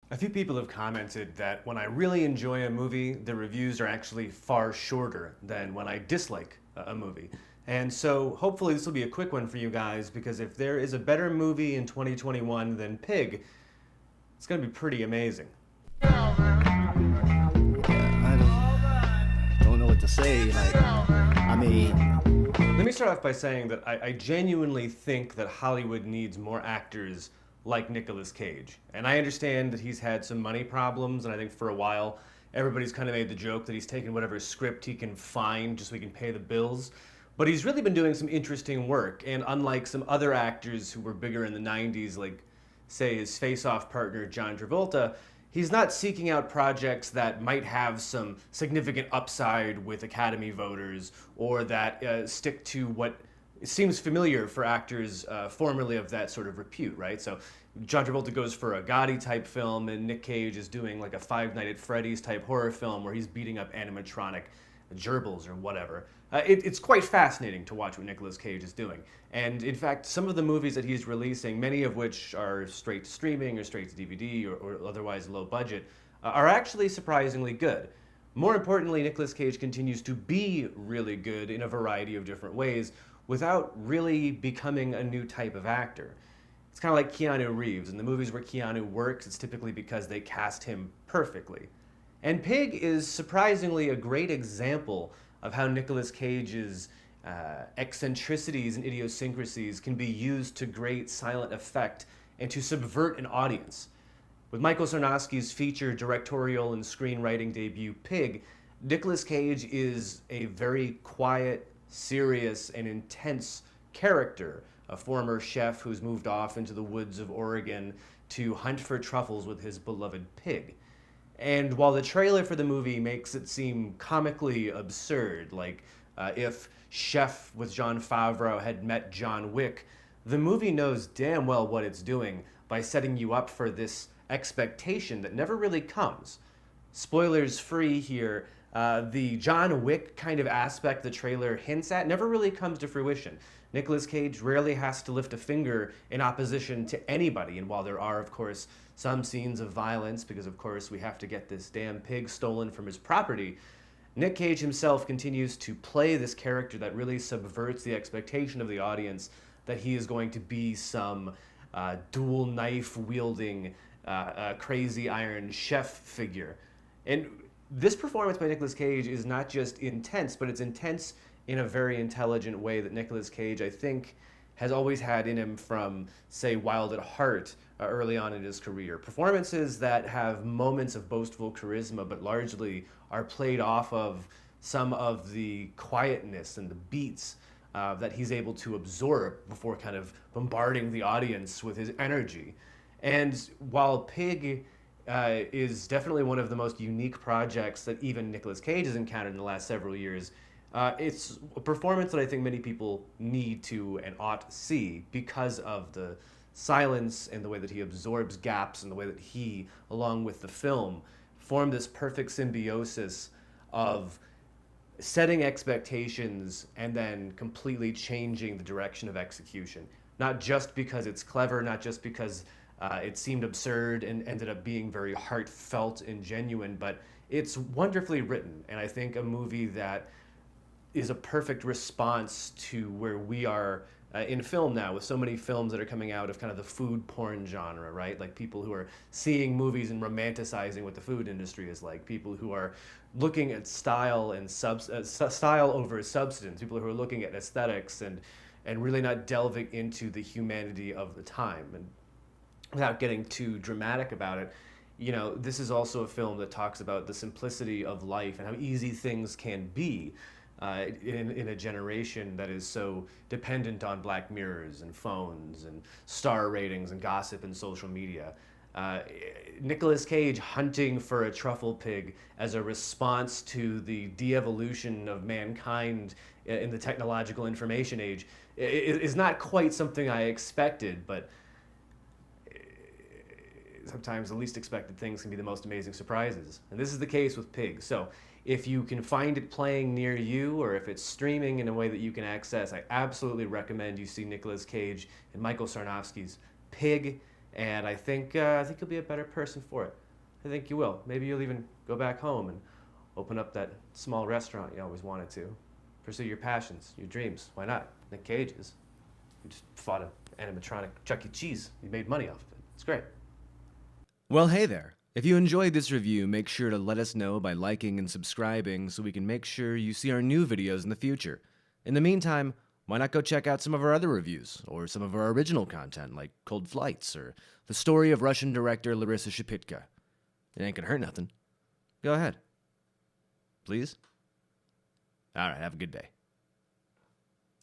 A few people have commented that when I really enjoy a movie, the reviews are actually far shorter than when I dislike a movie. And so hopefully this will be a quick one for you guys because if there is a better movie in 2021 than Pig, it's going to be pretty amazing. I don't know what to say. Let me start off by saying that I genuinely think that Hollywood needs more actors like Nicolas Cage. And I understand that he's had some money problems, and I think for a while everybody's kind of made the joke that he's taken whatever script he can find just so he can pay the bills. But he's really been doing some interesting work, and unlike some other actors who were bigger in the 90s, like, say, his face off partner John Travolta, he's not seeking out projects that might have some significant upside with Academy voters or that stick to what seems familiar for actors formerly of that sort of repute, right? So John Travolta goes for a Gotti type film, and Nick Cage is doing like a Five Nights at Freddy's type horror film where he's beating up animatronic gerbils or whatever. It's quite fascinating to watch what Nicolas Cage is doing. And in fact, some of the movies that he's releasing, many of which are straight to streaming or straight to DVD or otherwise low budget, are actually surprisingly good. More importantly, Nicolas Cage continues to be really good in a variety of different ways without really becoming a new type of actor. It's kind of like Keanu Reeves. In the movies where Keanu works, it's typically because they cast him perfectly. And Pig is surprisingly a great example of how Nicolas Cage's eccentricities and idiosyncrasies can be used to great silent effect and to subvert an audience. With Michael Sarnoski's feature directorial and screenwriting debut, Pig, Nicolas Cage is a very quiet, serious, and intense character, a former chef who's moved off into the woods of Oregon to hunt for truffles with his beloved pig. And while the trailer for the movie makes it seem comically absurd, like if Chef with Jon Favreau had met John Wick, the movie knows damn well what it's doing by setting you up for this expectation that never really comes. Spoilers free here, the John Wick kind of aspect the trailer hints at never really comes to fruition. Nicolas Cage rarely has to lift a finger in opposition to anybody, and while there are, of course, some scenes of violence, because of course we have to get this damn pig stolen from his property, Nick Cage himself continues to play this character that really subverts the expectation of the audience that he is going to be some dual knife wielding crazy iron chef figure. And this performance by Nicolas Cage is not just intense, but it's intense in a very intelligent way that Nicolas Cage, I think, has always had in him from, say, Wild at Heart early on in his career. Performances that have moments of boastful charisma, but largely are played off of some of the quietness and the beats that he's able to absorb before kind of bombarding the audience with his energy. And while Pig is definitely one of the most unique projects that even Nicolas Cage has encountered in the last several years, it's a performance that I think many people need to and ought to see because of the silence and the way that he absorbs gaps and the way that he, along with the film, form this perfect symbiosis of setting expectations and then completely changing the direction of execution. Not just because it's clever, not just because it seemed absurd and ended up being very heartfelt and genuine, but it's wonderfully written, and I think a movie that is a perfect response to where we are in film now, with so many films that are coming out of kind of the food porn genre, right? Like people who are seeing movies and romanticizing what the food industry is like, people who are looking at style and style over substance, people who are looking at aesthetics and really not delving into the humanity of the time. And without getting too dramatic about it, you know, this is also a film that talks about the simplicity of life and how easy things can be in a generation that is so dependent on Black Mirrors and phones and star ratings and gossip and social media. Nicolas Cage hunting for a truffle pig as a response to the de-evolution of mankind in the technological information age is not quite something I expected, but sometimes the least expected things can be the most amazing surprises. And this is the case with Pig. So if you can find it playing near you, or if it's streaming in a way that you can access, I absolutely recommend you see Nicolas Cage and Michael Sarnoski's Pig. And I think you'll be a better person for it. I think you will. Maybe you'll even go back home and open up that small restaurant you always wanted to. Pursue your passions, your dreams. Why not? Nick Cage is. You just fought an animatronic Chuck E. Cheese. You made money off of it. It's great. Well, hey there. If you enjoyed this review, make sure to let us know by liking and subscribing so we can make sure you see our new videos in the future. In the meantime, why not go check out some of our other reviews, or some of our original content like Cold Flights, or the story of Russian director Larissa Shapitka. It ain't gonna hurt nothing. Go ahead. Please? Alright, have a good day.